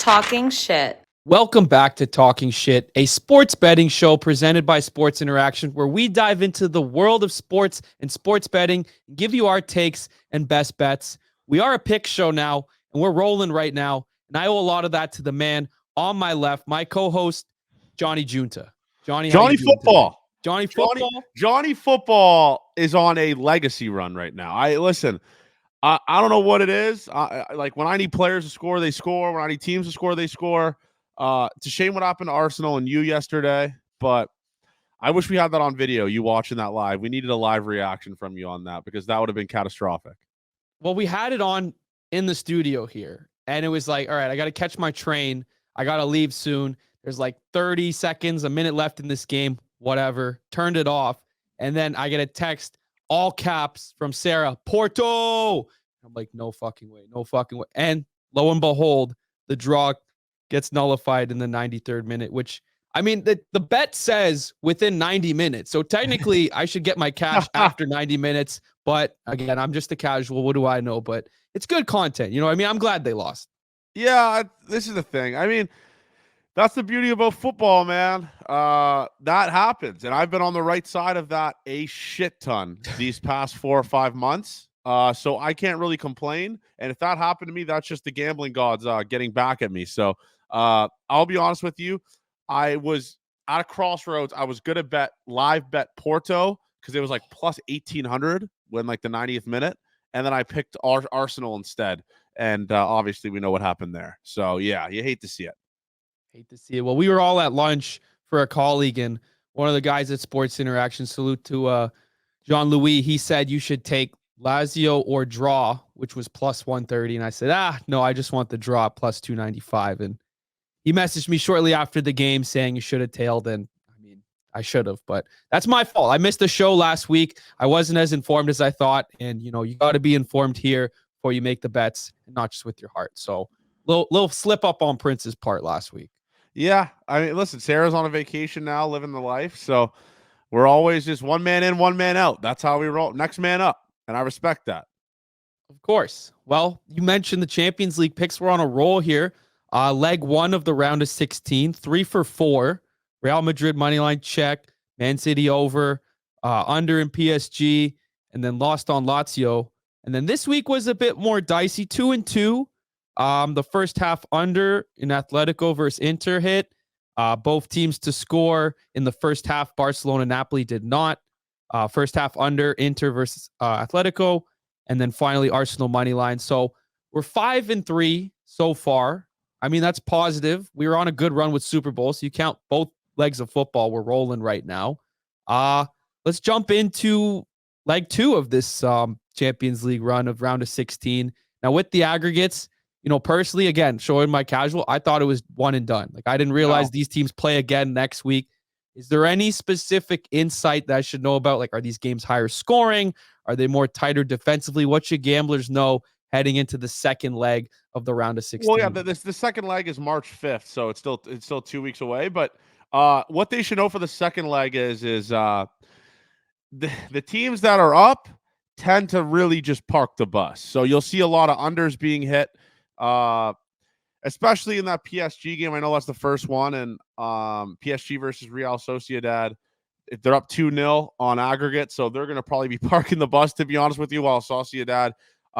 Talking shit. Welcome back to Talking Shit, a sports betting show presented by Sports Interaction, where we dive into the world of sports and sports betting, and give you our takes and best bets. We are a pick show now, and we're rolling right now. And I owe a lot of that to the man on my left, my co-host, Johnny Junta. Johnny Football. Johnny Football. Johnny Football is on a legacy run right now. I don't know what it is. Like when I need players to score, they score. When I need teams to score, they score. It's a shame what happened to Arsenal and you yesterday, but I wish we had that on video, you watching that live. We needed a live reaction from you on that because that would have been catastrophic. Well, we had it on in the studio here, and it was like, all right, I got to catch my train. I got to leave soon. There's like 30 seconds, a minute left in this game, whatever. Turned it off, and then I get a text, all caps from Sarah, Porto. I'm like, no fucking way. And lo and behold, the draw gets nullified in the 93rd minute, which, I mean, the bet says within 90 minutes. So technically, I should get my cash after 90 minutes. But again, I'm just a casual. What do I know? But it's good content. You know what I mean? I'm glad they lost. Yeah, this is the thing. I mean, that's the beauty about football, man. That happens. And I've been on the right side of that a shit ton these past 4 or 5 months. So I can't really complain. And if that happened to me, that's just the gambling gods getting back at me. So I'll be honest with you. I was at a crossroads. I was going to live bet Porto because it was like plus 1,800 when like the 90th minute. And then I picked Arsenal instead. And obviously we know what happened there. So yeah, you hate to see it. Well, we were all at lunch for a colleague, and one of the guys at Sports Interaction, salute to Jean-Louis, he said you should take Lazio or draw, which was plus 130. And I said, no, I just want the draw plus 295. And he messaged me shortly after the game saying you should have tailed. And I mean, I should have, but that's my fault. I missed the show last week. I wasn't as informed as I thought. And, you know, you got to be informed here before you make the bets and not just with your heart. So little slip up on Prince's part last week. Yeah. I mean, listen, Sarah's on a vacation now, living the life. So we're always just one man in, one man out. That's how we roll. Next man up. And I respect that. Of course. Well, you mentioned the Champions League picks. We're on a roll here. Leg one of the round of 16, 3 for 4. Real Madrid moneyline check, Man City over, under in PSG, and then lost on Lazio. And then this week was a bit more dicey, 2-2. The first half under in Atletico versus Inter hit. Both teams to score in the first half. Barcelona, Napoli did not. First half under Inter versus Atletico. And then finally Arsenal money line. So we're 5-3 so far. I mean, that's positive. We were on a good run with Super Bowl. So you count both legs of football. We're rolling right now. Let's jump into leg 2 of this Champions League run of round of 16. Now with the aggregates, you know, personally, again, showing my casual, I thought it was one and done. Like I didn't realize these teams play again next week. Is there any specific insight that I should know about? Like, are these games higher scoring? Are they more tighter defensively? What should gamblers know heading into the second leg of the round of 16? Well, yeah, the second leg is March 5th, so it's still 2 weeks away. But what they should know for the second leg is the teams that are up tend to really just park the bus. So you'll see a lot of unders being hit, especially in that PSG game. I know that's the first one, and PSG versus Real Sociedad, if they're up 2-0 on aggregate, so they're going to probably be parking the bus, to be honest with you, while Sociedad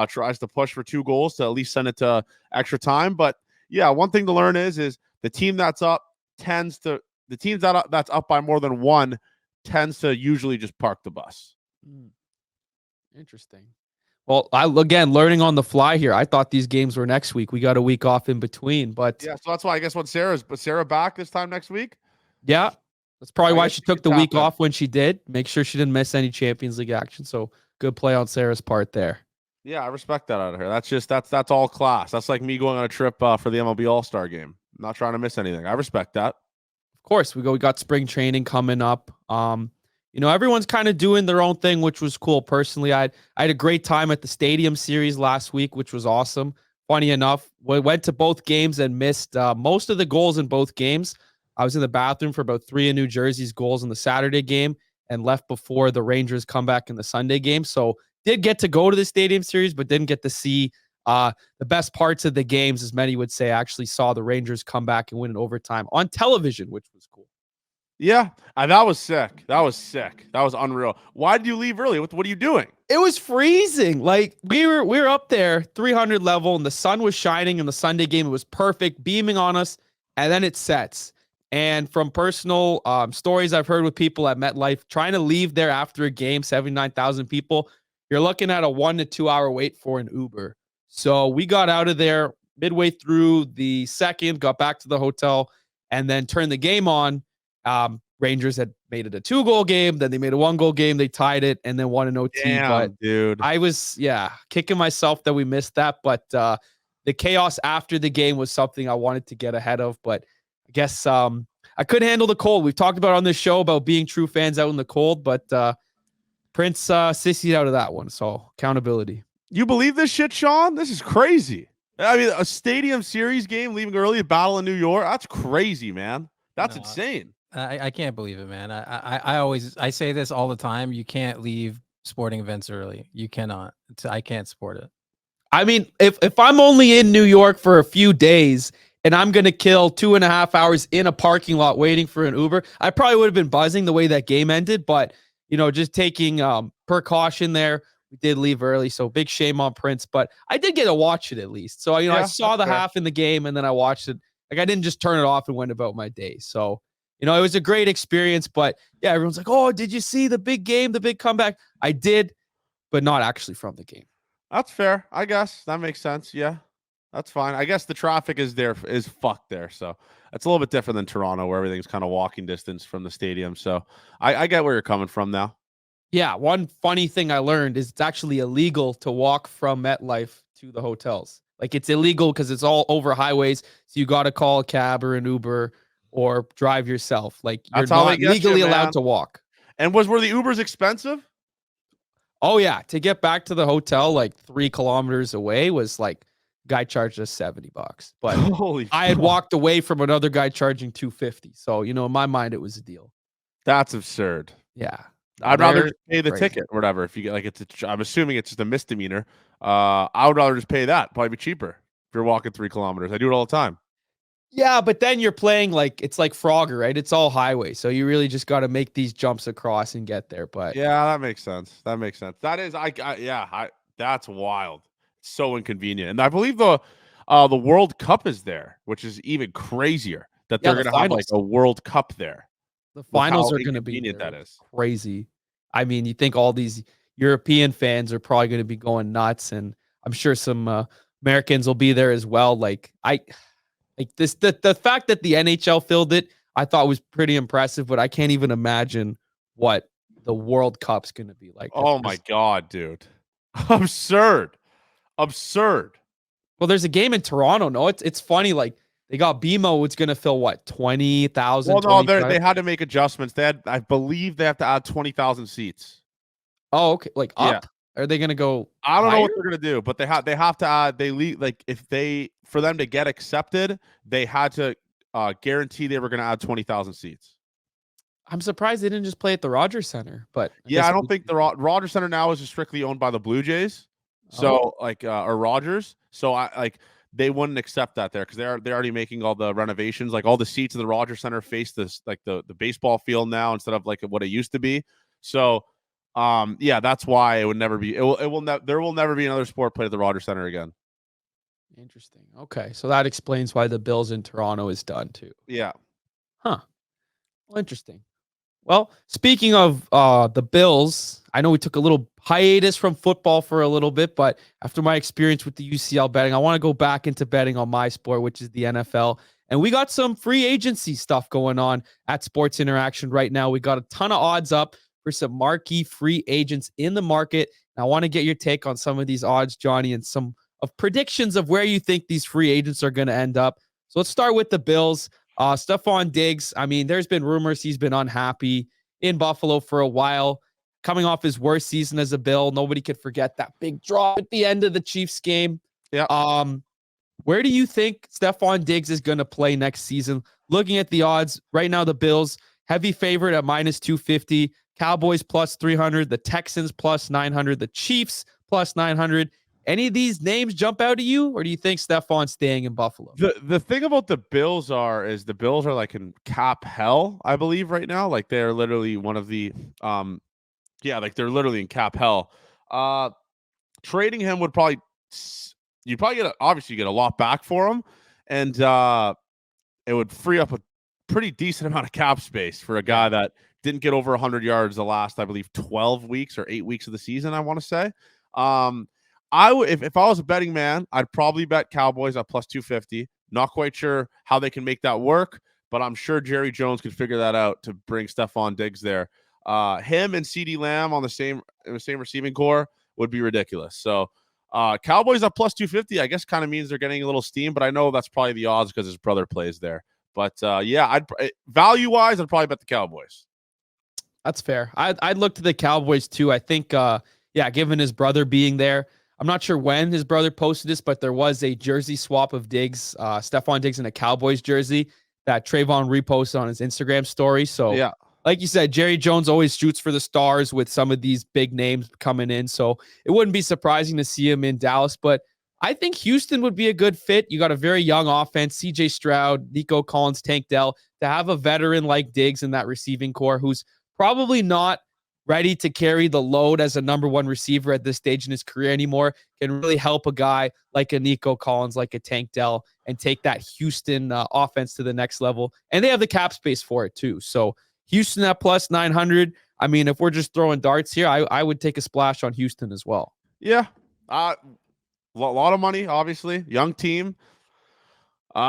tries to push for 2 goals to at least send it to extra time. But yeah, one thing to learn is the team that's up that's up by more than 1 tends to usually just park the bus. Interesting. Well, again, learning on the fly here. I thought these games were next week. We got a week off in between, but yeah, so that's why I guess Sarah back this time next week. Yeah, that's probably why she took the week off when she did. Make sure she didn't miss any Champions League action. So good play on Sarah's part there. Yeah, I respect that out of her. That's all class. That's like me going on a trip for the MLB All-Star game. I'm not trying to miss anything. I respect that. Of course, we got spring training coming up. You know, everyone's kind of doing their own thing, which was cool. Personally, I had a great time at the Stadium Series last week, which was awesome. Funny enough, we went to both games and missed most of the goals in both games. I was in the bathroom for about 3 of New Jersey's goals in the Saturday game and left before the Rangers come back in the Sunday game. So did get to go to the Stadium Series, but didn't get to see The best parts of the games, as many would say, actually saw the Rangers come back and win in overtime on television, which was cool. Yeah, that was sick. That was sick. That was unreal. Why did you leave early? What are you doing? It was freezing. Like we were up there, 300 level, and the sun was shining in the Sunday game. It was perfect, beaming on us, and then it sets. And from personal stories I've heard with people at MetLife, trying to leave there after a game, 79,000 people, you're looking at a 1 to 2 hour wait for an Uber. So we got out of there midway through the second, got back to the hotel, and then turned the game on. Rangers had made it a 2-goal game. Then they made a 1-goal game. They tied it and then won an OT. Damn, but dude, I was, kicking myself that we missed that. But the chaos after the game was something I wanted to get ahead of. But I guess I couldn't handle the cold. We've talked about on this show about being true fans out in the cold, but Prince sissied out of that one. So accountability. You believe this shit, Sean? This is crazy. I mean, a stadium series game leaving early, a battle in New York. That's crazy, man. That's insane. I can't believe it, man. I say this all the time. You can't leave sporting events early. You cannot. I can't support it. I mean, if I'm only in New York for a few days and I'm going to kill 2.5 hours in a parking lot waiting for an Uber, I probably would have been buzzing the way that game ended. But, just taking precaution there, we did leave early. So big shame on Prince. But I did get to watch it at least. So, I saw the half in the game and then I watched it. Like, I didn't just turn it off and went about my day. So, it was a great experience. But, yeah, everyone's like, oh, did you see the big game, the big comeback? I did, but not actually from the game. That's fair. I guess that makes sense. Yeah, that's fine. I guess the traffic is fucked there. So it's a little bit different than Toronto where everything's kind of walking distance from the stadium. So I get where you're coming from now. Yeah. One funny thing I learned is it's actually illegal to walk from MetLife to the hotels. Like it's illegal because it's all over highways. So you got to call a cab or an Uber or drive yourself. Like you're not legally allowed to walk. And were the Ubers expensive? Oh, yeah. To get back to the hotel, like 3 kilometers away was like guy charged us $70. But I had walked away from another guy charging $250. So, in my mind, it was a deal. That's absurd. Yeah. I'd rather just pay the ticket or whatever. If you get I'm assuming it's just a misdemeanor. I would rather just pay that. Probably be cheaper if you're walking 3 kilometers. I do it all the time. Yeah, but then you're playing it's like Frogger, right? It's all highway. So you really just got to make these jumps across and get there. But yeah, that makes sense. That is, that's wild. So inconvenient. And I believe the World Cup is there, which is even crazier that they're going to have like a World Cup there. The finals are going to be that is crazy. I mean, you think all these European fans are probably going to be going nuts, and I'm sure some Americans will be there as well. The fact that the NHL filled it, I thought was pretty impressive, but I can't even imagine what the World Cup's going to be like. Oh my God, dude. Absurd. Well, there's a game in Toronto. No, it's funny. Like they got BMO. It's going to fill what, 20,000? Well, no, they had to make adjustments. I believe they have to add 20,000 seats. Oh, okay. Like up? Yeah. Are they going to go? I don't know what they're going to do, but they have to add. For them to get accepted, they had to guarantee they were going to add 20,000 seats. I'm surprised they didn't just play at the Rogers Center, but I don't think the Rogers Center now is strictly owned by the Blue Jays, so or Rogers. So they wouldn't accept that there because they're already making all the renovations. Like all the seats in the Rogers Center face this the baseball field now instead of like what it used to be. So. That's why it would never be. There will never be another sport played at the Rogers Center again. Interesting. Okay, so that explains why the Bills in Toronto is done too. Yeah. Huh. Well, interesting. Well, speaking of the Bills, I know we took a little hiatus from football for a little bit, but after my experience with the UCL betting, I want to go back into betting on my sport, which is the NFL. And we got some free agency stuff going on at Sports Interaction right now. We got a ton of odds up for some marquee free agents in the market. And I want to get your take on some of these odds, Johnny, and some of predictions of where you think these free agents are going to end up. So let's start with the Bills. Stephon Diggs, I mean, there's been rumors he's been unhappy in Buffalo for a while, coming off his worst season as a Bill. Nobody could forget that big drop at the end of the Chiefs game. Yeah. Where do you think Stephon Diggs is going to play next season? Looking at the odds right now, the Bills heavy favorite at -250, Cowboys +300, the Texans +900, the Chiefs +900, Any of these names jump out at you, or do you think Stephon's staying in Buffalo? The thing about the Bills is the Bills are like in cap hell, I believe, right now. Like they're literally one of the like they're literally in cap hell. Trading him would probably you'd probably obviously get a lot back for him, and it would free up a pretty decent amount of cap space for a guy that didn't get over 100 yards the last, I believe, 12 weeks or 8 weeks of the season, I want to say. I would, if I was a betting man, I'd probably bet Cowboys at plus 250. Not quite sure how they can make that work, but I'm sure Jerry Jones could figure that out to bring Stephon Diggs there. Him and CeeDee Lamb on the same receiving core would be ridiculous. So Cowboys at plus 250, I guess, kind of means they're getting a little steam, but I know that's probably the odds because his brother plays there. But I'd value wise, I'd probably bet the Cowboys. That's fair. I'd look to the Cowboys too. I think, given his brother being there, I'm not sure when his brother posted this, but there was a jersey swap of Diggs, Stephon Diggs in a Cowboys jersey that Trayvon reposted on his Instagram story. So, yeah, like you said, Jerry Jones always shoots for the stars with some of these big names coming in. So it wouldn't be surprising to see him in Dallas, but I think Houston would be a good fit. You got a very young offense, CJ Stroud, Nico Collins, Tank Dell, to have a veteran like Diggs in that receiving core who's probably not ready to carry the load as a number one receiver at this stage in his career anymore, can really help a guy like a Nico Collins, like a Tank Dell, and take that Houston offense to the next level. And they have the cap space for it too. So Houston at plus 900. I mean, if we're just throwing darts here, I would take a splash on Houston as well. Yeah. A lot of money, obviously. Young team. He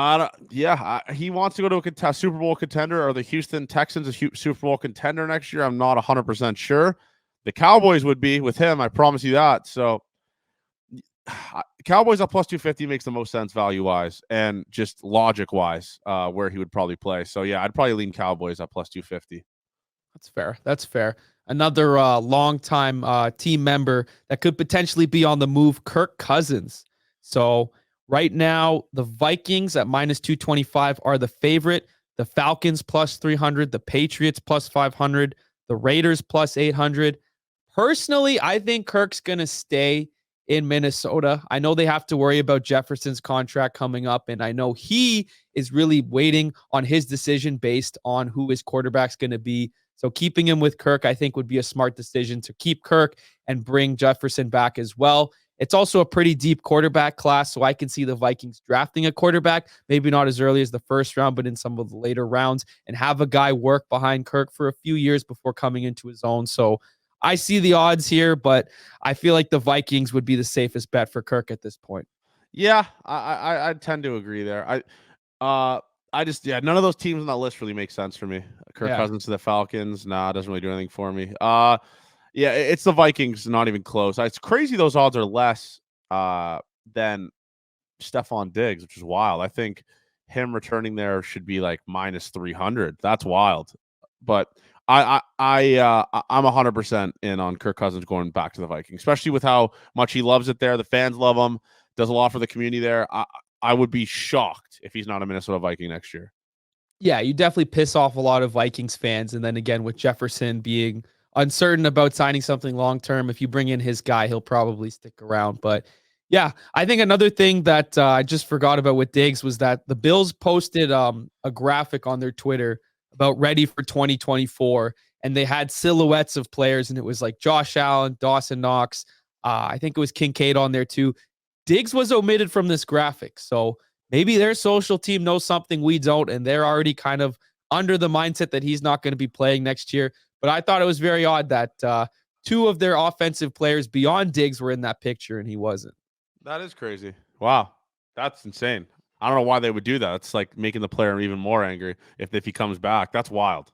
wants to go to a Super Bowl contender. Are the Houston Texans a Super Bowl contender next year? I'm not 100% sure. The Cowboys would be with him. I promise you that. So Cowboys at plus 250 makes the most sense value-wise and just logic-wise where he would probably play. So, yeah, I'd probably lean Cowboys at plus 250. That's fair. Another longtime team member that could potentially be on the move, Kirk Cousins. So right now, the Vikings at minus 225 are the favorite. The Falcons plus 300. The Patriots plus 500. The Raiders plus 800. Personally, I think Kirk's going to stay in Minnesota. I know they have to worry about Jefferson's contract coming up, and I know he is really waiting on his decision based on who his quarterback's going to be. So keeping him with Kirk, I think, would be a smart decision to keep Kirk and bring Jefferson back as well. It's also a pretty deep quarterback class, so I can see the Vikings drafting a quarterback, maybe not as early as the first round, but in some of the later rounds, and have a guy work behind Kirk for a few years before coming into his own. So I see the odds here, but I feel like the Vikings would be the safest bet for Kirk at this point. Yeah, I tend to agree there. None of those teams on that list really make sense for me. Kirk Cousins to the Falcons, doesn't really do anything for me. It's the Vikings, not even close. It's crazy those odds are less than Stephon Diggs, which is wild. I think him returning there should be like minus 300. That's wild. But I'm 100% in on Kirk Cousins going back to the Vikings, especially with how much he loves it there. The fans love him, does a lot for the community there. I would be shocked if he's not a Minnesota Viking next year. Yeah, you definitely piss off a lot of Vikings fans. And then again, with Jefferson being uncertain about signing something long-term, if you bring in his guy, he'll probably stick around. But yeah, I think another thing that I just forgot about with Diggs was that the Bills posted a graphic on their Twitter about ready for 2024. And they had silhouettes of players, and it was like Josh Allen, Dawson Knox. I think it was Kincaid on there too. Diggs was omitted from this graphic. So maybe their social team knows something we don't, and they're already kind of under the mindset that he's not going to be playing next year. But I thought it was very odd that two of their offensive players beyond Diggs were in that picture, and he wasn't. That is crazy. Wow. That's insane. I don't know why they would do that. It's like making the player even more angry if he comes back. That's wild.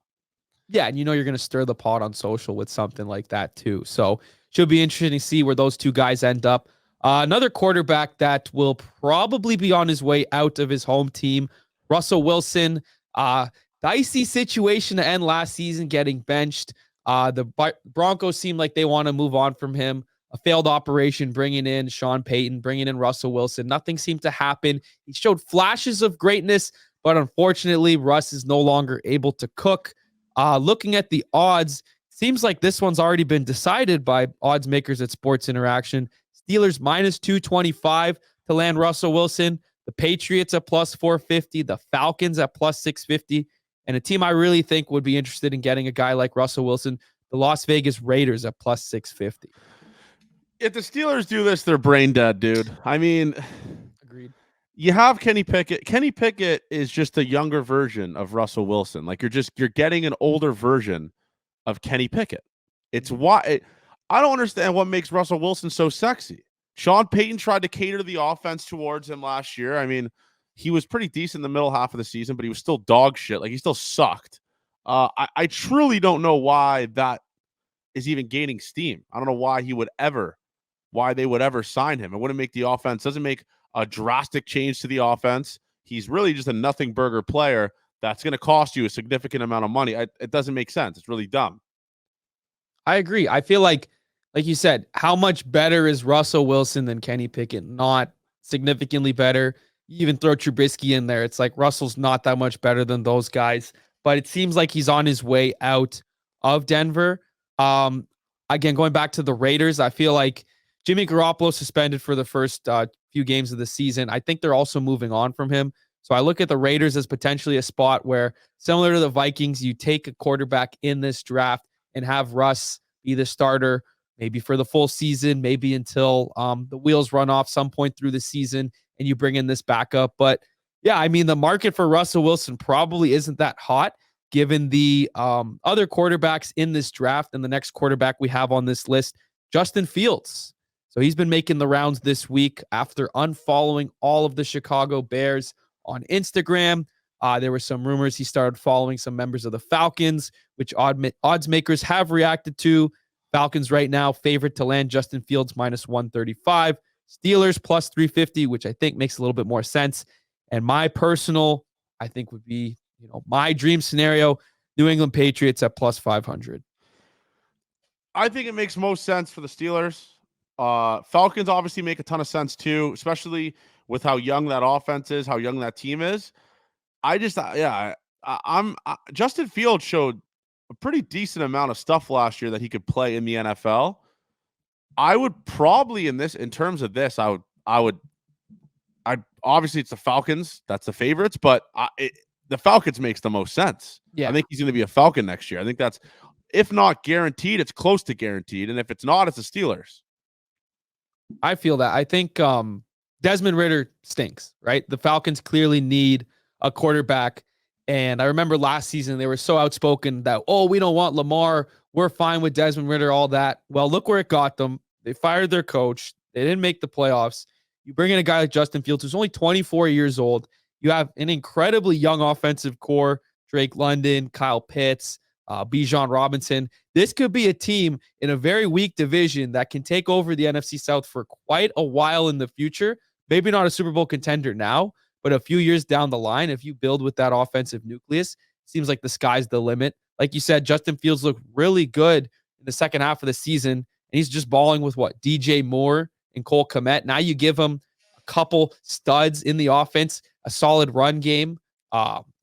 Yeah, and you're going to stir the pot on social with something like that too. So should be interesting to see where those two guys end up. Another quarterback that will probably be on his way out of his home team, Russell Wilson. Dicey situation to end last season, getting benched. The Broncos seem like they want to move on from him. A failed operation, bringing in Sean Payton, bringing in Russell Wilson. Nothing seemed to happen. He showed flashes of greatness, but unfortunately, Russ is no longer able to cook. Looking at the odds, seems like this one's already been decided by odds makers at Sports Interaction. Steelers minus 225 to land Russell Wilson. The Patriots at plus 450. The Falcons at plus 650. And a team I really think would be interested in getting a guy like Russell Wilson, the Las Vegas Raiders at plus 650. If the Steelers do this, they're brain dead, dude. I mean, agreed. You have Kenny Pickett. Kenny Pickett is just a younger version of Russell Wilson. Like you're getting an older version of Kenny Pickett. It's why I don't understand what makes Russell Wilson so sexy. Sean Payton tried to cater the offense towards him last year. I mean, he was pretty decent in the middle half of the season, but he was still dog shit. Like he still sucked. I truly don't know why that is even gaining steam. I don't know why they would ever sign him. It wouldn't make the offense, doesn't make a drastic change to the offense. He's really just a nothing burger player that's going to cost you a significant amount of money. It doesn't make sense. It's really dumb. I agree. I feel like you said, how much better is Russell Wilson than Kenny Pickett? Not significantly better. You even throw Trubisky in there. It's like Russell's not that much better than those guys, but it seems like he's on his way out of Denver. Again, going back to the Raiders, I feel like Jimmy Garoppolo suspended for the first few games of the season. I think they're also moving on from him. So I look at the Raiders as potentially a spot where, similar to the Vikings, you take a quarterback in this draft and have Russ be the starter, maybe for the full season, maybe until the wheels run off some point through the season and you bring in this backup. But yeah, I mean, the market for Russell Wilson probably isn't that hot given the other quarterbacks in this draft. And the next quarterback we have on this list, Justin Fields. So he's been making the rounds this week after unfollowing all of the Chicago Bears on Instagram. There were some rumors he started following some members of the Falcons, which odds makers have reacted to. Falcons right now favorite to land Justin Fields minus 135. Steelers plus 350, which I think makes a little bit more sense. And my personal, I think would be, my dream scenario, New England Patriots at plus 500. I think it makes most sense for the Steelers. Falcons obviously make a ton of sense too, especially with how young that offense is, how young that team is. Justin Fields showed a pretty decent amount of stuff last year that he could play in the NFL. I would probably in terms of this, I obviously it's the Falcons, that's the favorites, but the Falcons makes the most sense. Yeah. I think he's going to be a Falcon next year. I think that's, if not guaranteed, it's close to guaranteed. And if it's not, it's the Steelers. I feel that. I think Desmond Ridder stinks, right? The Falcons clearly need a quarterback. And I remember last season, they were so outspoken that, we don't want Lamar. We're fine with Desmond Ridder, all that. Well, look where it got them. They fired their coach. They didn't make the playoffs. You bring in a guy like Justin Fields, who's only 24 years old. You have an incredibly young offensive core, Drake London, Kyle Pitts, Bijan Robinson. This could be a team in a very weak division that can take over the NFC South for quite a while in the future. Maybe not a Super Bowl contender now, but a few years down the line, if you build with that offensive nucleus, seems like the sky's the limit. Like you said, Justin Fields looked really good in the second half of the season, and he's just balling with DJ Moore and Cole Kmet. Now you give him a couple studs in the offense, a solid run game.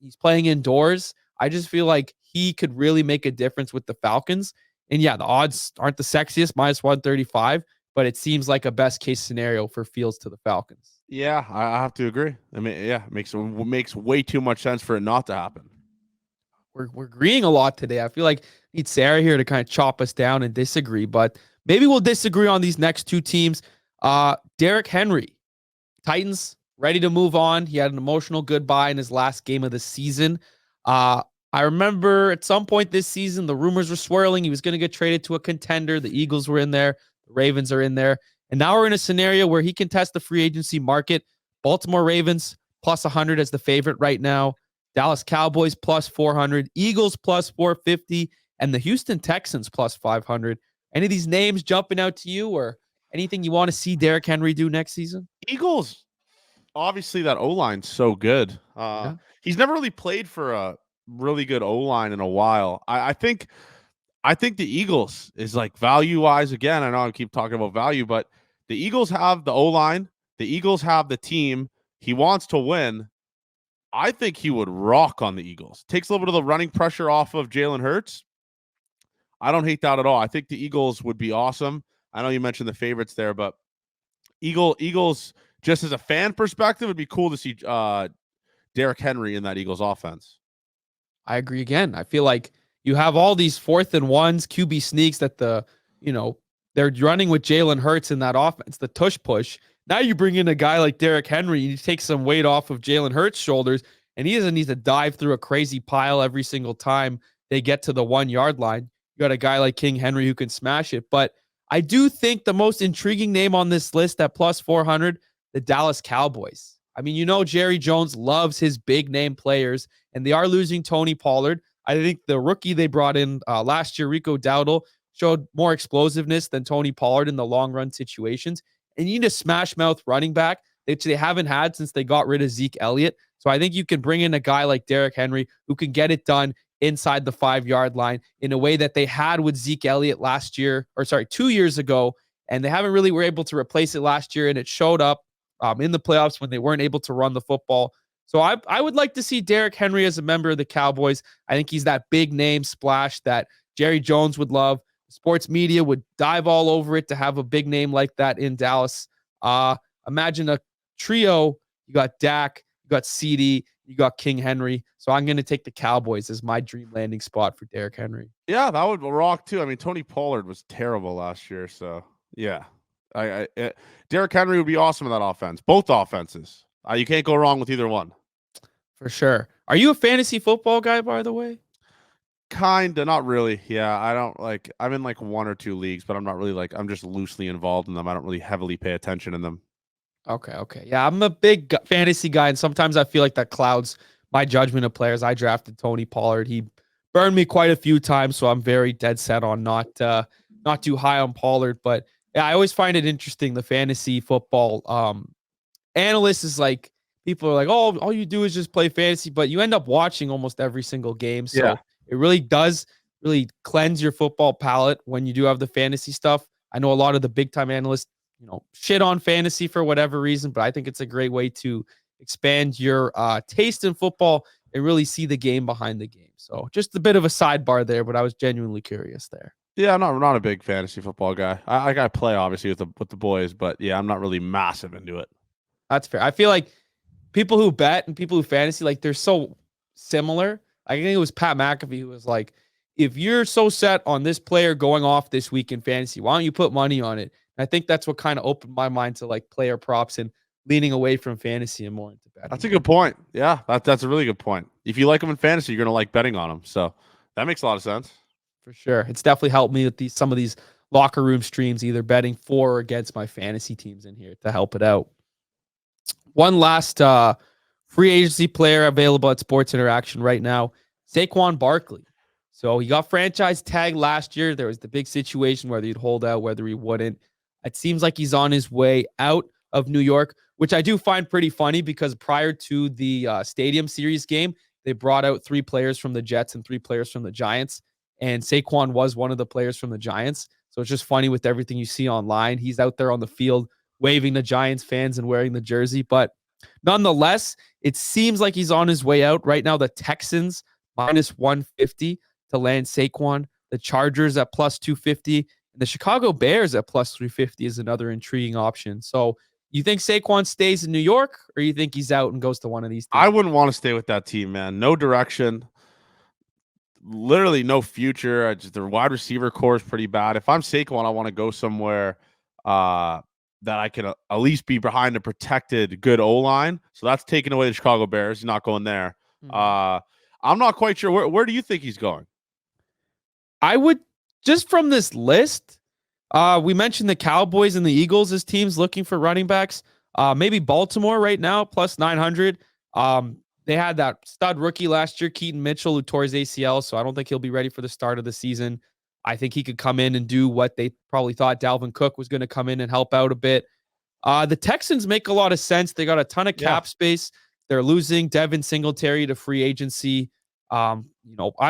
He's playing indoors. I just feel like he could really make a difference with the Falcons. And yeah, the odds aren't the sexiest, minus 135, but it seems like a best case scenario for Fields to the Falcons. Yeah, I have to agree. I mean, yeah, it makes way too much sense for it not to happen. We're agreeing a lot today. I feel like we need Sarah here to kind of chop us down and disagree, but maybe we'll disagree on these next two teams. Derrick Henry, Titans ready to move on. He had an emotional goodbye in his last game of the season. I remember at some point this season, the rumors were swirling. He was going to get traded to a contender. The Eagles were in there. The Ravens are in there. And now we're in a scenario where he can test the free agency market. Baltimore Ravens plus 100 as the favorite right now. Dallas Cowboys plus 400. Eagles plus 450. And the Houston Texans plus 500. Any of these names jumping out to you or anything you want to see Derrick Henry do next season? Eagles, obviously that O-line's so good. He's never really played for a really good O-line in a while. I think the Eagles is like value-wise, again, I know I keep talking about value, but the Eagles have the O-line. The Eagles have the team. He wants to win. I think he would rock on the Eagles. Takes a little bit of the running pressure off of Jalen Hurts. I don't hate that at all. I think the Eagles would be awesome. I know you mentioned the favorites there, but Eagles, just as a fan perspective, it'd be cool to see Derrick Henry in that Eagles offense. I agree again. I feel like you have all these 4th and 1s, QB sneaks that they're running with Jalen Hurts in that offense, the tush push. Now you bring in a guy like Derrick Henry, and you take some weight off of Jalen Hurts' shoulders, and he doesn't need to dive through a crazy pile every single time they get to the 1-yard line. You got a guy like King Henry who can smash it. But I do think the most intriguing name on this list at plus 400, the Dallas Cowboys. I mean, Jerry Jones loves his big name players, and they are losing Tony Pollard. I think the rookie they brought in last year, Rico Dowdle, showed more explosiveness than Tony Pollard in the long run situations. And you need a smash mouth running back that they haven't had since they got rid of Zeke Elliott. So I think you can bring in a guy like Derrick Henry who can get it done inside the 5-yard line in a way that they had with Zeke Elliott 2 years ago. And they haven't really were able to replace it last year. And it showed up in the playoffs when they weren't able to run the football. So I would like to see Derrick Henry as a member of the Cowboys. I think he's that big name splash that Jerry Jones would love. Sports media would dive all over it to have a big name like that in Dallas. Imagine a trio. You got Dak, you got CD, you got King Henry. So I'm going to take the Cowboys as my dream landing spot for Derrick Henry. Yeah, that would rock too. I mean, Tony Pollard was terrible last year. So yeah, Derrick Henry would be awesome in that offense. Both offenses. You can't go wrong with either one. For sure. Are you a fantasy football guy, by the way? Kinda, not really. Yeah, I don't I'm in 1 or 2 leagues, but I'm not really I'm just loosely involved in them. I don't really heavily pay attention in them. Okay. Yeah, I'm a big fantasy guy, and sometimes I feel like that clouds my judgment of players. I drafted Tony Pollard. He burned me quite a few times, so I'm very dead set on not too high on Pollard. But yeah, I always find it interesting, the fantasy football analysts is people are like, oh, all you do is just play fantasy, but you end up watching almost every single game. So yeah. It really does cleanse your football palate when you do have the fantasy stuff. I know a lot of the big time analysts, shit on fantasy for whatever reason, but I think it's a great way to expand your taste in football and really see the game behind the game. So just a bit of a sidebar there, but I was genuinely curious there. Yeah, I'm not a big fantasy football guy. I got to play obviously with the boys, but yeah, I'm not really massive into it. That's fair. I feel like people who bet and people who fantasy, they're so similar. I think it was Pat McAfee who was like, if you're so set on this player going off this week in fantasy, why don't you put money on it? And I think that's what kind of opened my mind to player props and leaning away from fantasy and more into betting. That's a good point. Yeah, that's a really good point. If you like them in fantasy, you're going to like betting on them. So that makes a lot of sense. For sure. It's definitely helped me with some of these locker room streams, either betting for or against my fantasy teams in here to help it out. One last free agency player available at Sports Interaction right now, Saquon Barkley. So he got franchise tagged last year. There was the big situation whether he'd hold out, whether he wouldn't. It seems like he's on his way out of New York, which I do find pretty funny because prior to the Stadium Series game, they brought out 3 players from the Jets and 3 players from the Giants. And Saquon was one of the players from the Giants. So it's just funny with everything you see online. He's out there on the field waving to Giants fans and wearing the jersey. But nonetheless, it seems like he's on his way out. Right now, the Texans minus 150 to land Saquon. The Chargers at plus 250. And the Chicago Bears at plus 350 is another intriguing option. So you think Saquon stays in New York, or you think he's out and goes to one of these teams? I wouldn't want to stay with that team, man. No direction. Literally no future. Their wide receiver core is pretty bad. If I'm Saquon, I want to go somewhere that I can at least be behind a protected good O-line. So that's taking away the Chicago Bears. He's not going there. Mm-hmm. I'm not quite sure. Where do you think he's going? I would, just from this list, we mentioned the Cowboys and the Eagles as teams looking for running backs. Maybe Baltimore right now, plus 900. They had that stud rookie last year, Keaton Mitchell, who tore his ACL, so I don't think he'll be ready for the start of the season. I think he could come in and do what they probably thought Dalvin Cook was going to come in and help out a bit. The Texans make a lot of sense. They got a ton of cap space. They're losing Devin Singletary to free agency. I'm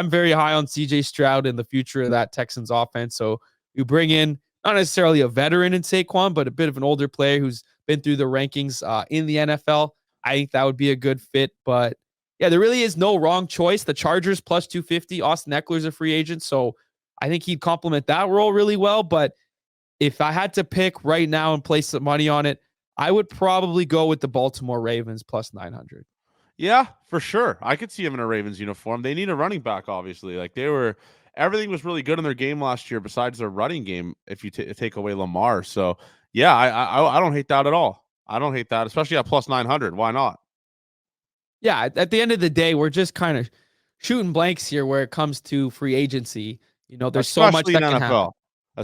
very high on CJ Stroud and the future of that Texans offense. So you bring in not necessarily a veteran in Saquon, but a bit of an older player who's been through the rankings in the NFL. I think that would be a good fit. But yeah, there really is no wrong choice. The Chargers plus 250. Austin Eckler's a free agent, so I think he'd complement that role really well. But if I had to pick right now and place some money on it, I would probably go with the Baltimore Ravens plus 900. Yeah, for sure. I could see him in a Ravens uniform. They need a running back, obviously. Like everything was really good in their game last year, besides their running game. If you take away Lamar, so yeah, I don't hate that at all. I don't hate that, especially at plus 900. Why not? Yeah, at the end of the day, we're just kind of shooting blanks here where it comes to free agency. There's so much Especially in that can happen. NFL.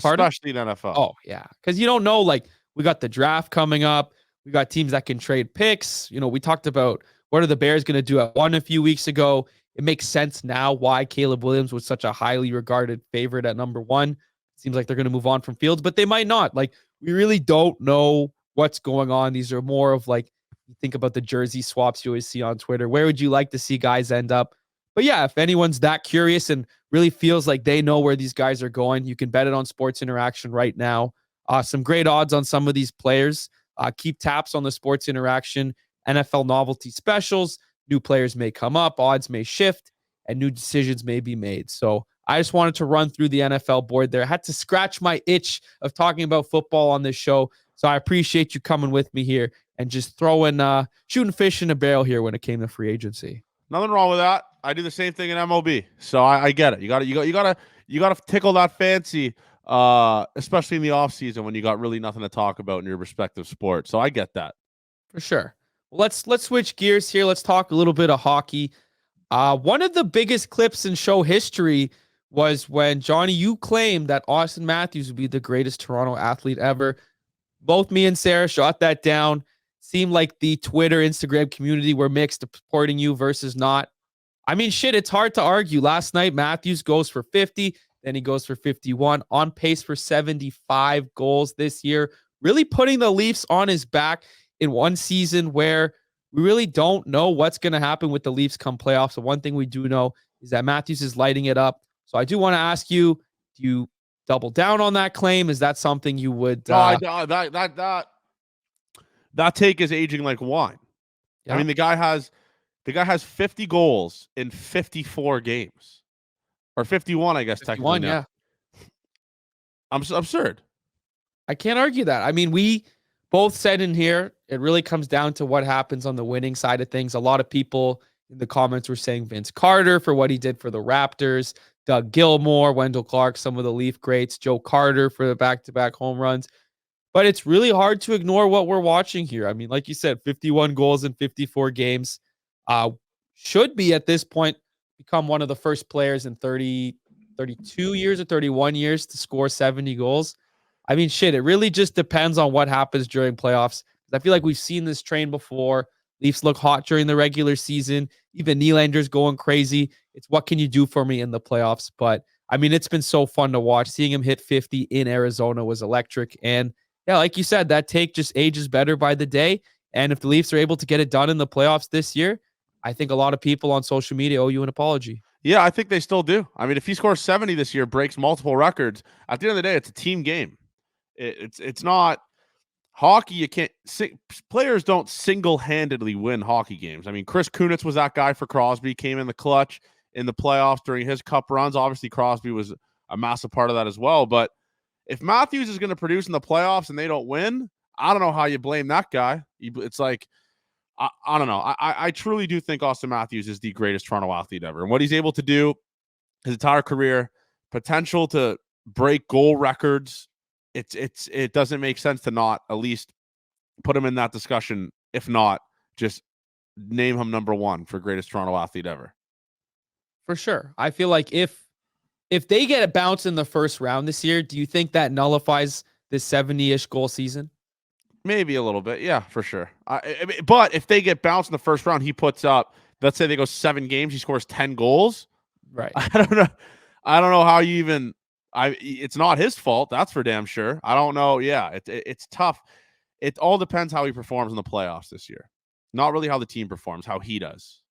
Pardon? Especially in NFL. Oh, yeah. Because you don't know, like, we got the draft coming up. We got teams that can trade picks. We talked about what are the Bears going to do at one a few weeks ago. It makes sense now why Caleb Williams was such a highly regarded favorite at number one. Seems like they're going to move on from Fields, but they might not. Like, we really don't know what's going on. These are more of like, you think about the jersey swaps you always see on Twitter. Where would you like to see guys end up? But yeah, if anyone's that curious and really feels like they know where these guys are going, you can bet it on Sports Interaction right now. Some great odds on some of these players. Keep taps on the Sports Interaction NFL novelty specials. New players may come up, odds may shift, and new decisions may be made. So I just wanted to run through the NFL board there. I had to scratch my itch of talking about football on this show. So I appreciate you coming with me here and just shooting fish in a barrel here when it came to free agency. Nothing wrong with that. I do the same thing in MLB, so I get it. You got to tickle that fancy, especially in the off season when you got really nothing to talk about in your respective sport. So I get that for sure. Well, let's switch gears here. Let's talk a little bit of hockey. One of the biggest clips in show history was when, Johnny, you claimed that Auston Matthews would be the greatest Toronto athlete ever. Both me and Sarah shot that down. Seemed like the Twitter, Instagram community were mixed, supporting you versus not. I mean, shit, it's hard to argue. Last night, Matthews goes for 50, then he goes for 51, on pace for 75 goals this year, really putting the Leafs on his back in one season where we really don't know what's going to happen with the Leafs come playoffs. So one thing we do know is that Matthews is lighting it up. So I do want to ask you, do you double down on that claim? Is that something you would? No, that take is aging like wine. Yeah. I mean, the guy has 50 goals in 54 games, or 51, I guess 51, technically. Yeah, absurd. I can't argue that. I mean, we both said in here, it really comes down to what happens on the winning side of things. A lot of people in the comments were saying Vince Carter for what he did for the Raptors, Doug Gilmour, Wendell Clark, some of the Leaf greats, Joe Carter for the back-to-back home runs. But it's really hard to ignore what we're watching here. I mean, like you said, 51 goals in 54 games. Should be at this point become one of the first players in 32 years or 31 years to score 70 goals. I mean, shit, it really just depends on what happens during playoffs. I feel like we've seen this train before. Leafs look hot during the regular season. Even Nylander's going crazy. It's what can you do for me in the playoffs? But, I mean, it's been so fun to watch. Seeing him hit 50 in Arizona was electric. And, yeah, like you said, that take just ages better by the day. And if the Leafs are able to get it done in the playoffs this year, I think a lot of people on social media owe you an apology. Yeah, I think they still do. I mean, if he scores 70 this year, breaks multiple records, at the end of the day, it's a team game. It's not hockey. You can't players don't single-handedly win hockey games. I mean, Chris Kunitz was that guy for Crosby, came in the clutch in the playoffs during his cup runs. Obviously, Crosby was a massive part of that as well. But if Matthews is going to produce in the playoffs and they don't win, I don't know how you blame that guy. It's like, I don't know. I truly do think Auston Matthews is the greatest Toronto athlete ever. And what he's able to do his entire career, potential to break goal records, it doesn't make sense to not at least put him in that discussion. If not, just name him number one for greatest Toronto athlete ever. For sure. I feel like if they get a bounce in the first round this year, do you think that nullifies this 70-ish goal season? Maybe a little bit. Yeah, for sure. But if they get bounced in the first round, he puts up, let's say they go 7 games, he scores 10 goals. Right. I don't know how you even, it's not his fault. That's for damn sure. I don't know. Yeah, it's tough. It all depends how he performs in the playoffs this year. Not really how the team performs, how he does.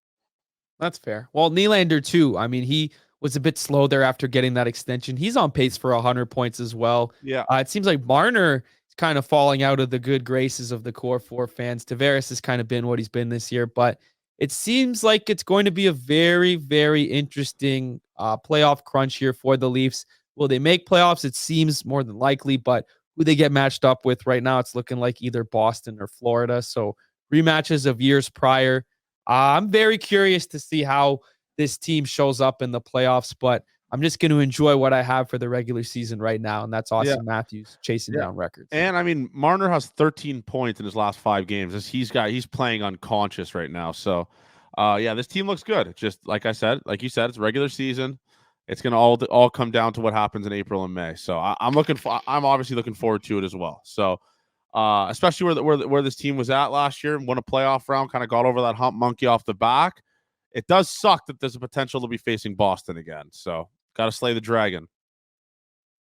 That's fair. Well, Nylander too. I mean, he was a bit slow there after getting that extension. He's on pace for 100 points as well. Yeah. It seems like Marner is kind of falling out of the good graces of the core 4 fans. Tavares has kind of been what he's been this year, but it seems like it's going to be a very, very interesting playoff crunch here for the Leafs. Will they make playoffs? It seems more than likely, but who they get matched up with. Right now, it's looking like either Boston or Florida. So rematches of years prior. I'm very curious to see how this team shows up in the playoffs, but I'm just going to enjoy what I have for the regular season right now, and that's Yeah. Auston Matthews chasing down records. And I mean, Marner has 13 points in his last 5 games. He's playing unconscious right now. So, yeah, this team looks good. Just like I said, like you said, it's regular season. It's gonna all come down to what happens in April and May. So I'm obviously looking forward to it as well. So, especially where this team was at last year and won a playoff round, kind of got over that hump monkey off the back. It does suck that there's a potential to be facing Boston again. So, got to slay the dragon.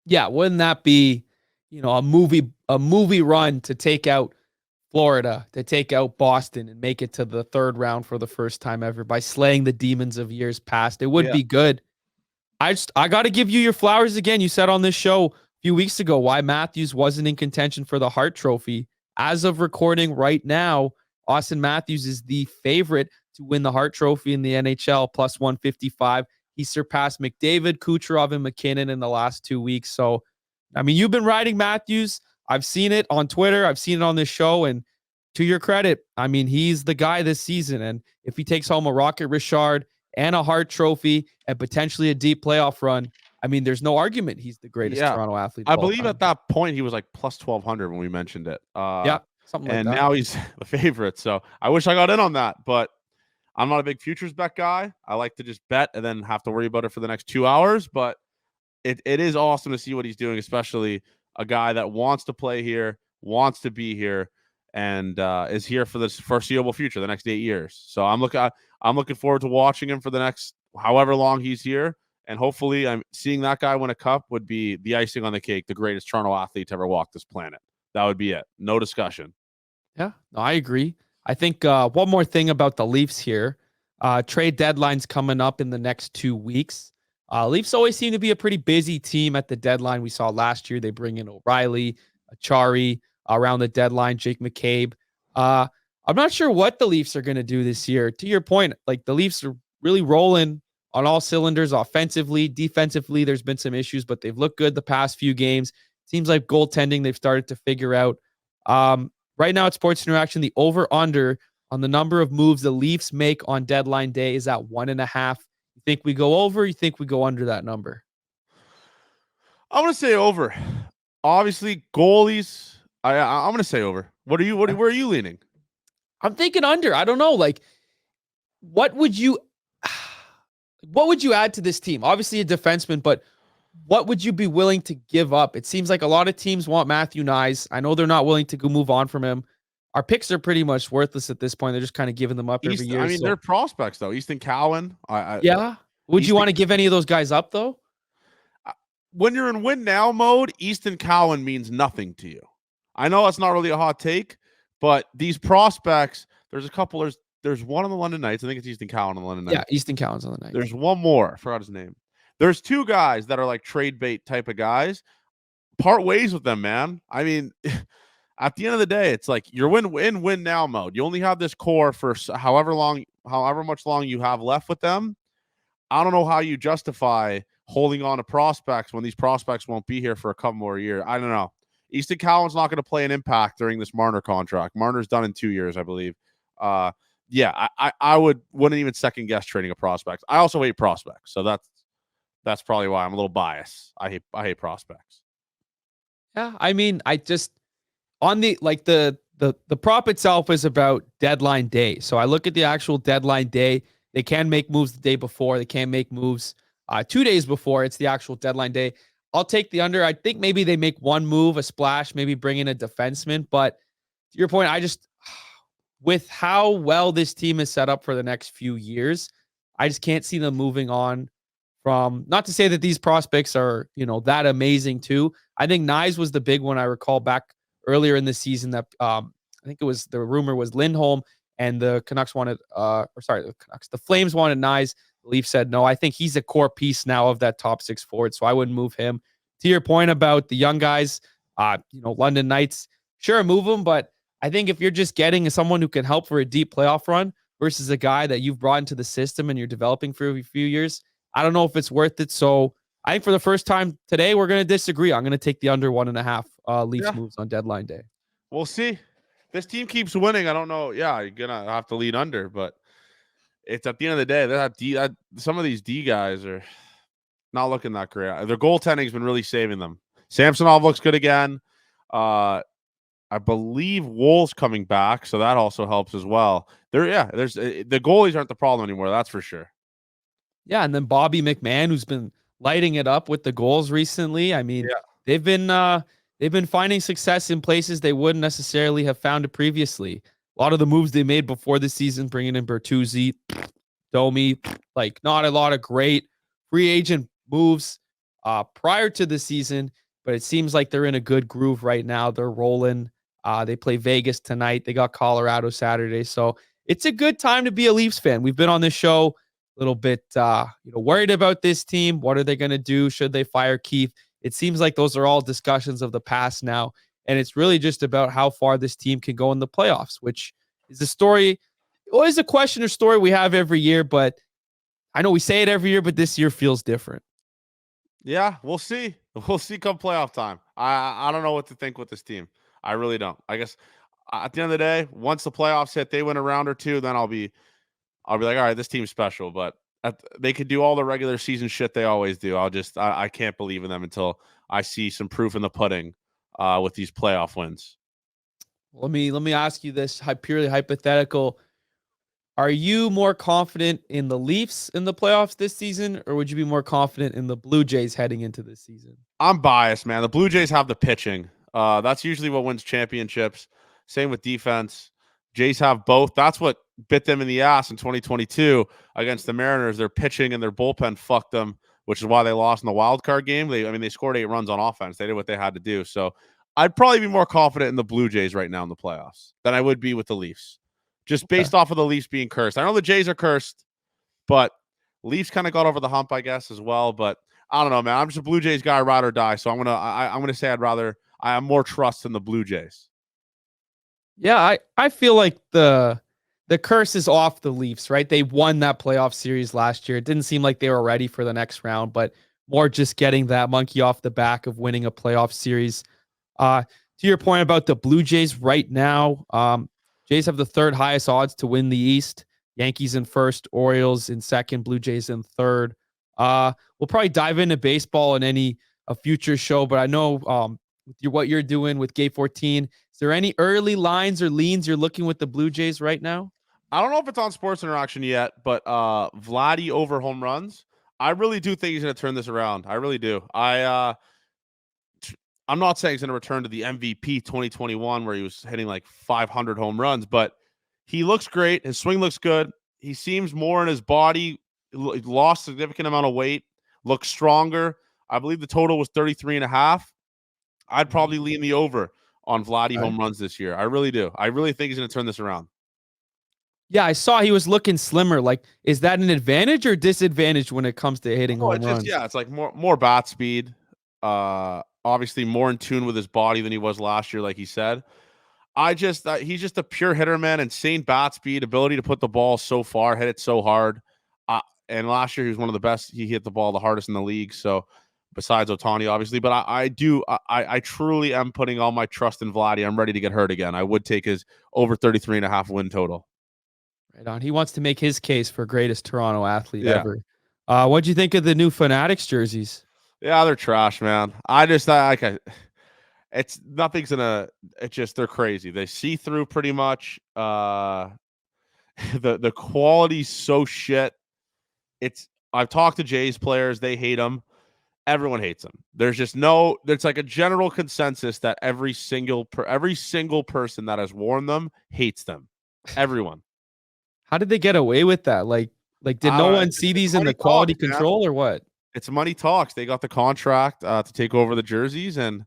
Yeah, wouldn't that be, a movie run to take out Florida, to take out Boston and make it to the third round for the first time ever by slaying the demons of years past? It would be good. I got to give you your flowers again. You said on this show a few weeks ago why Matthews wasn't in contention for the Hart Trophy. As of recording right now, Auston Matthews is the favorite to win the Hart Trophy in the NHL, plus 155. He surpassed McDavid, Kucherov, and McKinnon in the last 2 weeks. So, I mean, you've been riding Matthews. I've seen it on Twitter. I've seen it on this show. And to your credit, I mean, he's the guy this season. And if he takes home a Rocket Richard and a Hart Trophy and potentially a deep playoff run, I mean, there's no argument he's the greatest Toronto athlete. I believe at that point he was like plus 1,200 when we mentioned it. Yeah, something like that. And now he's the favorite. So I wish I got in on that, but I'm not a big futures bet guy. I like to just bet and then have to worry about it for the next 2 hours. But it is awesome to see what he's doing, especially a guy that wants to play here, wants to be here, and is here for this foreseeable future, the next 8 years. So I'm looking forward to watching him for the next however long he's here. And hopefully I'm seeing that guy win a cup would be the icing on the cake, the greatest Toronto athlete to ever walk this planet. That would be it. No discussion. Yeah, no, I agree. I think one more thing about the Leafs here. Trade deadline's coming up in the next 2 weeks. Leafs always seem to be a pretty busy team at the deadline. We saw last year they bring in O'Reilly, Achari around the deadline, Jake McCabe. I'm not sure what the Leafs are going to do this year. To your point, like the Leafs are really rolling on all cylinders offensively. Defensively, there's been some issues, but they've looked good the past few games. Seems like goaltending they've started to figure out. Right now at Sports Interaction, the over-under on the number of moves the Leafs make on deadline day is at 1.5. You think we go over? You think we go under that number? I'm going to say over. Obviously, goalies. I'm going to say over. Where are you leaning? I'm thinking under. I don't know. Like, what would you add to this team? Obviously a defenseman, but what would you be willing to give up? It seems like a lot of teams want Matthew Nyes. I know they're not willing to go move on from him. Our picks are pretty much worthless at this point. They're just kind of giving them up every year. I mean, they're prospects, though. Easton Cowan. Yeah. Would you want to give any of those guys up, though? When you're in win now mode, Easton Cowan means nothing to you. I know that's not really a hot take, but these prospects, there's a couple. There's one on the London Knights. I think it's Easton Cowan on the London Knights. Yeah, Easton Cowan's on the Knights. There's one more. I forgot his name. There's 2 guys that are like trade bait type of guys. Part ways with them, man. I mean, at the end of the day, it's like you're win now mode. You only have this core for however much long you have left with them. I don't know how you justify holding on to prospects when these prospects won't be here for a couple more years. I don't know. Easton Cowan's not going to play an impact during this Marner contract. Marner's done in 2 years, I believe. Yeah, I wouldn't even second guess trading a prospect. I also hate prospects, so that's probably why I'm a little biased. I hate prospects. Yeah, I mean, I just on the prop itself is about deadline day. So I look at the actual deadline day. They can make moves the day before. They can make moves 2 days before. It's the actual deadline day. I'll take the under. I think maybe they make one move, a splash, maybe bring in a defenseman. But to your point, with how well this team is set up for the next few years, I just can't see them moving on from, not to say that these prospects are, that amazing too. I think Nyes was the big one. I recall back earlier in the season that I think it was, the rumor was Lindholm and the Canucks wanted, the Flames wanted Nyes. The Leafs said no. I think he's a core piece now of that top 6 forward, so I wouldn't move him. To your point about the young guys, London Knights, sure, move them, but I think if you're just getting someone who can help for a deep playoff run versus a guy that you've brought into the system and you're developing for a few years, I don't know if it's worth it. So I think for the first time today, we're going to disagree. I'm going to take the under 1.5 Leafs Yeah. moves on deadline day. We'll see. This team keeps winning. I don't know. Yeah, you're gonna have to lead under, but it's at the end of the day, some of these D guys are not looking that great. Their goaltending's been really saving them. Samsonov looks good again. I believe Wool's coming back, so that also helps as well. There's the goalies aren't the problem anymore. That's for sure. Yeah, and then Bobby McMahon, who's been lighting it up with the goals recently. I mean, Yeah. they've been finding success in places they wouldn't necessarily have found it previously. A lot of the moves they made before the season, bringing in Bertuzzi, Domi, like not a lot of great free agent moves prior to the season, but it seems like they're in a good groove right now. They're rolling. They play Vegas tonight. They got Colorado Saturday. So it's a good time to be a Leafs fan. We've been on this show a little bit worried about this team. What are they going to do? Should they fire Keith? It seems like those are all discussions of the past now. And it's really just about how far this team can go in the playoffs, which is a story, always a question or story we have every year. But I know we say it every year, but this year feels different. Yeah, we'll see. We'll see come playoff time. I don't know what to think with this team. I really don't. I guess at the end of the day, once the playoffs hit, they win a round or two, then I'll be like, all right, this team's special. But they could do all the regular season shit they always do. I can't believe in them until I see some proof in the pudding with these playoff wins. Let me ask you this purely hypothetical. Are you more confident in the Leafs in the playoffs this season, or would you be more confident in the Blue Jays heading into this season? I'm biased, man. The Blue Jays have the pitching. That's usually what wins championships. Same with defense. Jays have both. That's what bit them in the ass in 2022 against the Mariners. Their pitching and their bullpen fucked them, which is why they lost in the wild card game. They scored 8 runs on offense. They did what they had to do. So I'd probably be more confident in the Blue Jays right now in the playoffs than I would be with the Leafs, just based off of the Leafs being cursed. I know the Jays are cursed, but Leafs kind of got over the hump, I guess, as well. But I don't know, man. I'm just a Blue Jays guy, ride or die. So I'm gonna say I have more trust in the Blue Jays. Yeah, I feel like the curse is off the Leafs, right? They won that playoff series last year. It didn't seem like they were ready for the next round, but more just getting that monkey off the back of winning a playoff series. To your point about the Blue Jays right now, Jays have the 3rd highest odds to win the East. Yankees in 1st, Orioles in 2nd, Blue Jays in 3rd. We'll probably dive into baseball in a future show, but I know what you're doing with Gate 14. Is there any early lines or leans you're looking with the Blue Jays right now? I don't know if it's on Sports Interaction yet, but Vladdy over home runs. I really do think he's going to turn this around. I really do. I'm not saying he's going to return to the MVP 2021 where he was hitting like 500 home runs, but he looks great. His swing looks good. He seems more in his body. He lost a significant amount of weight. Looks stronger. I believe the total was 33.5. I'd probably lean the over on Vladdy home runs this year. I really do. I really think he's going to turn this around. Yeah, I saw he was looking slimmer. Like, is that an advantage or disadvantage when it comes to hitting home runs? Yeah, it's like more bat speed. Obviously more in tune with his body than he was last year, like he said. He's just a pure hitter, man. Insane bat speed, ability to put the ball so far, hit it so hard. And last year he was one of the best. He hit the ball the hardest in the league. So besides Ohtani, obviously, but I truly am putting all my trust in Vladdy. I'm ready to get hurt again. I would take his over 33.5 win total. Right on. He wants to make his case for greatest Toronto athlete ever. What'd you think of the new Fanatics jerseys? Yeah, they're trash, man. It's nothing's gonna. It's just they're crazy. They see through pretty much. The quality's so shit. I've talked to Jays players. They hate them. Everyone hates them. There's like a general consensus that every single person that has worn them hates them. Everyone. How did they get away with that? Like did no one see these in the quality control or what? It's money talks. They got the contract to take over the jerseys, and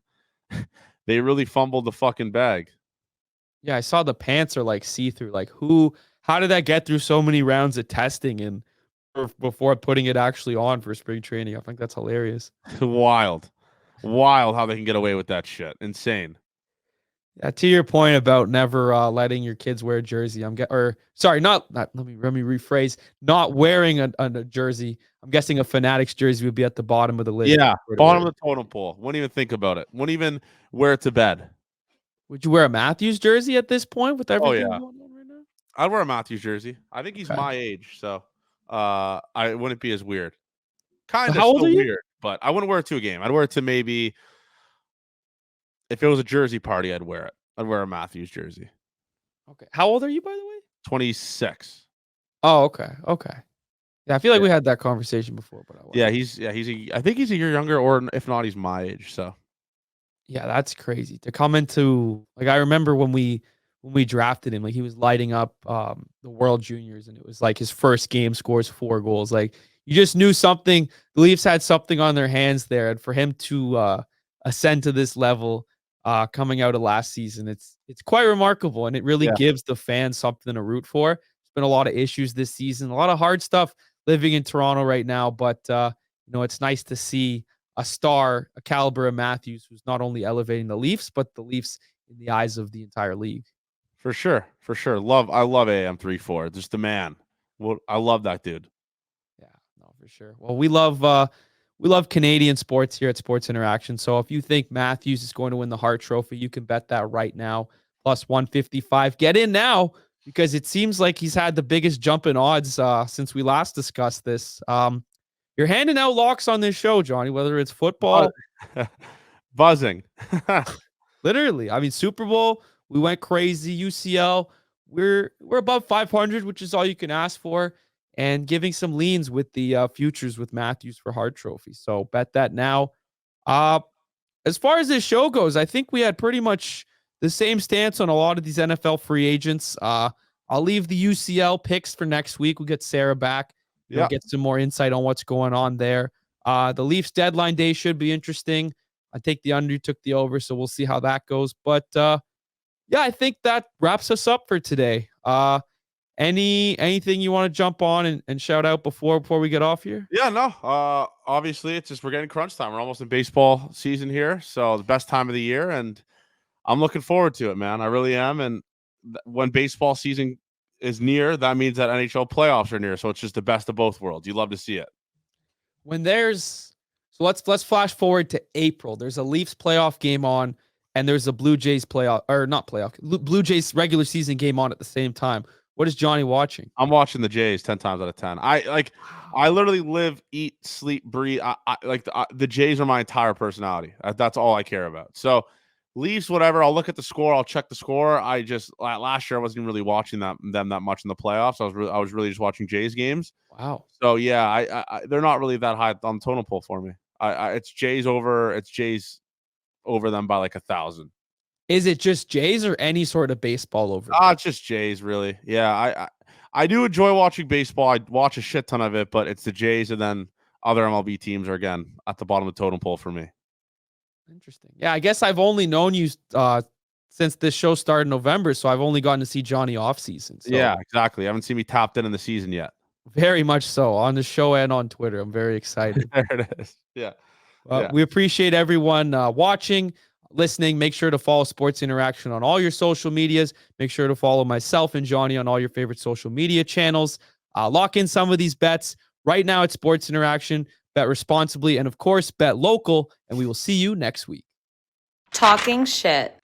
they really fumbled the fucking bag. Yeah, I saw the pants are like see-through. Like how did that get through so many rounds of testing and before putting it actually on for spring training? I think that's hilarious. Wild how they can get away with that shit. Insane. To your point about never letting your kids wear a jersey, let me rephrase, not wearing a jersey. I'm guessing a Fanatics jersey would be at the bottom of the list. Yeah, bottom of the totem pole. Wouldn't even think about it. Wouldn't even wear it to bed. Would you wear a Matthews jersey at this point with everything yeah. going on right now? I'd wear a Matthews jersey. I think he's Okay. my age, so I wouldn't be as weird. Kind of How old still are you? weird, but I wouldn't wear it to a game. I'd wear it to maybe if it was a jersey party, I'd wear it. I'd wear a Matthews jersey. Okay. How old are you, by the way? 26. Oh, okay. Okay. Yeah, I feel like we had that conversation before, but I think he's a year younger, or if not, he's my age. So yeah, that's crazy to come into. Like, I remember when we drafted him, like he was lighting up the World Juniors, and it was like his first game, scores 4 goals. Like, you just knew something. The Leafs had something on their hands there, and for him to ascend to this level, coming out of last season, it's quite remarkable, and it really gives the fans something to root for. There's been a lot of issues this season, a lot of hard stuff living in Toronto right now, but it's nice to see a star, a caliber of Matthews, who's not only elevating the Leafs, but the Leafs in the eyes of the entire league. For sure. I love AM34. Just the man. Well, I love that dude. Yeah, no, for sure. Well, we love Canadian sports here at Sports Interaction. So if you think Matthews is going to win the Hart Trophy, you can bet that right now. Plus 155. Get in now, because it seems like he's had the biggest jump in odds since we last discussed this. You're handing out locks on this show, Johnny, whether it's football. Buzzing. Literally. I mean, Super Bowl, we went crazy. UCL, we're above 500, which is all you can ask for. And giving some leans with the futures with Matthews for Hart Trophy. So bet that now. As far as this show goes, I think we had pretty much the same stance on a lot of these NFL free agents. I'll leave the UCL picks for next week. We'll get Sarah back. Get some more insight on what's going on there. The Leafs deadline day should be interesting. I take the under, took the over, so we'll see how that goes. But I think that wraps us up for today. Anything you want to jump on and shout out before we get off here? Yeah, no. Obviously, it's just we're getting crunch time. We're almost in baseball season here, so the best time of the year, and I'm looking forward to it, man. I really am. And when baseball season is near, that means that NHL playoffs are near. So it's just the best of both worlds. You love to see it. Let's flash forward to April. There's a Leafs playoff game on, and there's a Blue Jays Blue Jays regular season game on at the same time. What is Johnny watching? I'm watching the Jays 10 times out of 10. I literally live, eat, sleep, breathe. The Jays are my entire personality. That's all I care about. So Leafs, whatever. I'll look at the score. I'll check the score. Last year I wasn't really watching them that much in the playoffs. I was really just watching Jays games. Wow. So yeah, they're not really that high on the totem pole for me. It's Jays over them by like 1,000. Is it just Jays or any sort of baseball over? It's just Jays, really. Yeah, I do enjoy watching baseball. I watch a shit ton of it, but it's the Jays, and then other MLB teams are again at the bottom of the totem pole for me. Interesting. Yeah, I guess I've only known you since this show started in November, so I've only gotten to see Johnny off season. So. Yeah, exactly. I haven't seen me tapped in the season yet. Very much so, on the show and on Twitter. I'm very excited. There it is. Yeah. We appreciate everyone watching, listening. Make sure to follow Sports Interaction on all your social medias. Make sure to follow myself and Johnny on all your favorite social media channels. Lock in some of these bets right now at Sports Interaction. Bet responsibly, and of course, bet local, and we will see you next week. Talking shit.